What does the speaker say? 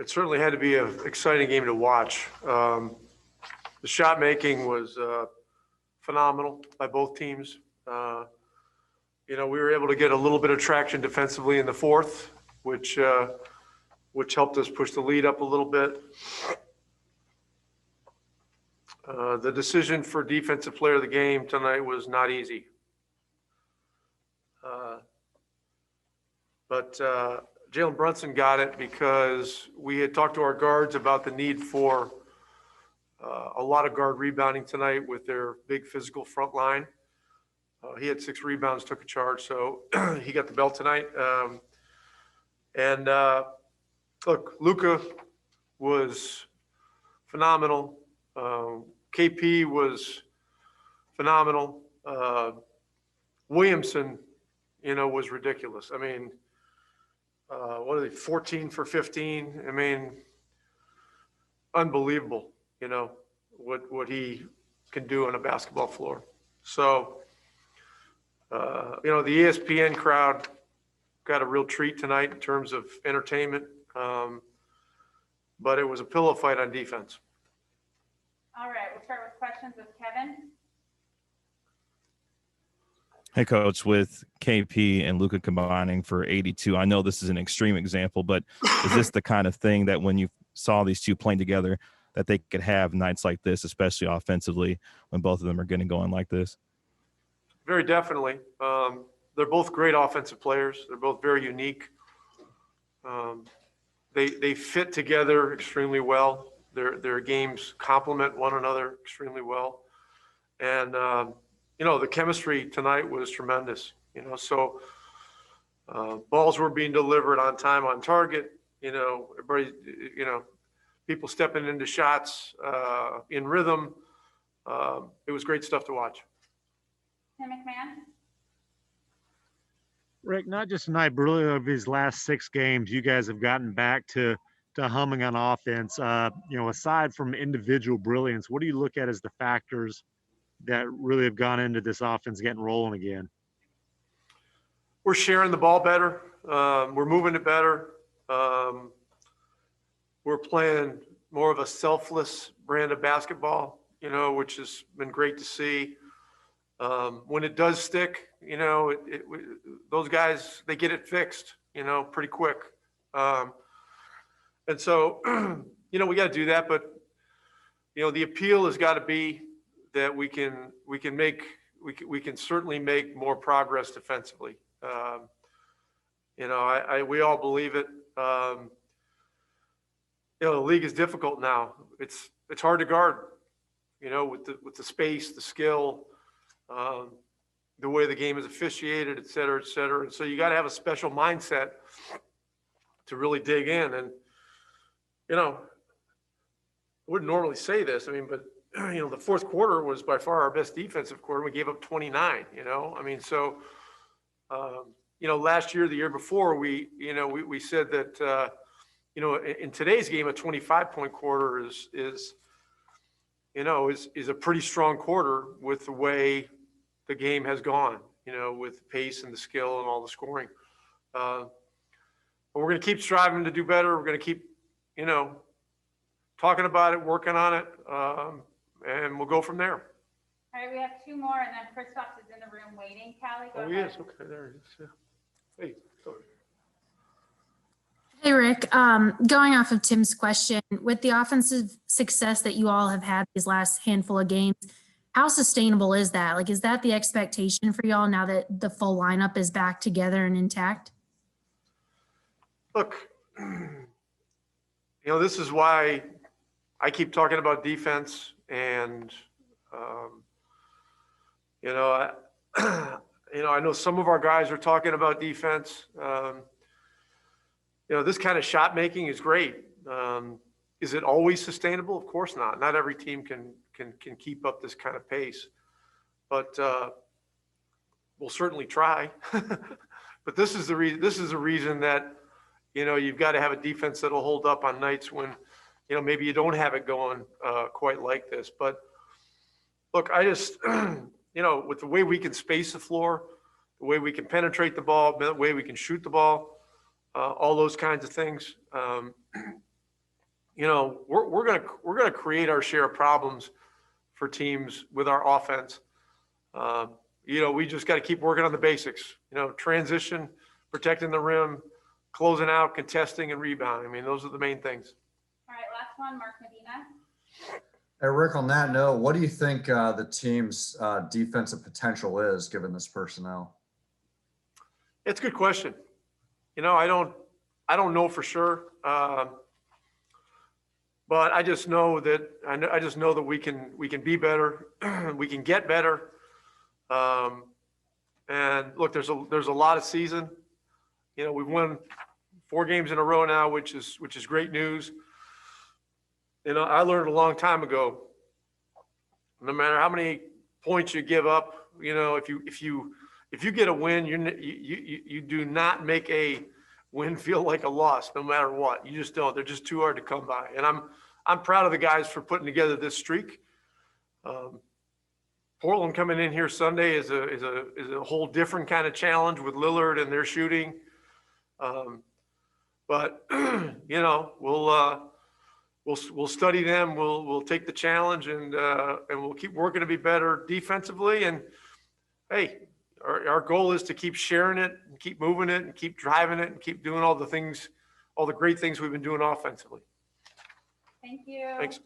It certainly had to be an exciting game to watch. The shot making was phenomenal by both teams. We were able to get a little bit of traction defensively in the fourth, which helped us push the lead up a little bit. The decision for defensive player of the game tonight was not easy. But Jalen Brunson got it because we had talked to our guards about the need for a lot of guard rebounding tonight with their big physical front line. He had 6 rebounds, took a charge, so he got the belt tonight. Look, Luka was phenomenal. KP was phenomenal. Williamson, was ridiculous. I mean, what are they, 14 for 15? I mean, unbelievable, what he can do on a basketball floor. So, the ESPN crowd got a real treat tonight in terms of entertainment. But it was a pillow fight on defense. All right, we'll start with questions with Kevin. Hey, Coach, with KP and Luka combining for 82, I know this is an extreme example, but is this the kind of thing that when you saw these two playing together that they could have nights like this, especially offensively, when both of them are getting going like this? Very definitely. They're both great offensive players. They're both very unique. They fit together extremely well. Their games complement one another extremely well. And, the chemistry tonight was tremendous, so balls were being delivered on time, on target, everybody, people stepping into shots in rhythm. It was great stuff to watch. Tim McMahon. Rick, not just tonight, but really over these last 6 games, you guys have gotten back to humming on offense. Aside from individual brilliance, what do you look at as the factors that really have gone into this offense getting rolling again? We're sharing the ball better. We're moving it better. We're playing more of a selfless brand of basketball, which has been great to see. When it does stick, those guys, they get it fixed, pretty quick. And so, we got to do that, but, the appeal has got to be that we can certainly make more progress defensively. We all believe it. The league is difficult now. It's hard to guard, with the space, the skill, the way the game is officiated, et cetera, et cetera. And so you got to have a special mindset to really dig in. And, I wouldn't normally say this, but the fourth quarter was by far our best defensive quarter. We gave up 29, so, last year, the year before, we said that, in today's game, a 25-point quarter is a pretty strong quarter with the way the game has gone, with the pace and the skill and all the scoring. But we're going to keep striving to do better. We're going to keep, talking about it, working on it, and we'll go from there. All right, we have 2 more, and then Kristaps is in the room waiting. Callie, go ahead. He is. Okay, there he is. Yeah. Hey, sorry. Hey, Rick, going off of Tim's question, with the offensive success that you all have had these last handful of games, how sustainable is that? Like, is that the expectation for y'all now that the full lineup is back together and intact? Look, this is why I keep talking about defense, and, I know some of our guys are talking about defense. This kind of shot making is great. Is it always sustainable? Of course not. Not every team can keep up this kind of pace, but we'll certainly try. But this is the reason that you've got to have a defense that'll hold up on nights when maybe you don't have it going quite like this. But look, I just with the way we can space the floor, the way we can penetrate the ball, the way we can shoot the ball, all those kinds of things. you know, we're gonna create our share of problems for teams with our offense. You know, we just got to keep working on the basics. You know, transition, protecting the rim, closing out, contesting, and rebounding. I mean, those are the main things. All right, last one, Mark Medina. Hey, Rick, on that note, what do you think the team's defensive potential is given this personnel? It's a good question. You know, I don't know for sure. But I just know that I just know that we can be better. We can get better. And look, there's a lot of season. You know, we've won 4 games in a row now, which is great news. You know, I learned a long time ago, no matter how many points you give up, you know, if you get a win, you do not make a win feel like a loss, no matter what. You just don't. They're just too hard to come by. And I'm proud of the guys for putting together this streak. Portland coming in here Sunday is a whole different kind of challenge with Lillard and their shooting. But you know, we'll study them. We'll take the challenge and we'll keep working to be better defensively. And hey, our goal is to keep sharing it and keep moving it and keep driving it and keep doing all the great things we've been doing offensively. Thank you. Thanks.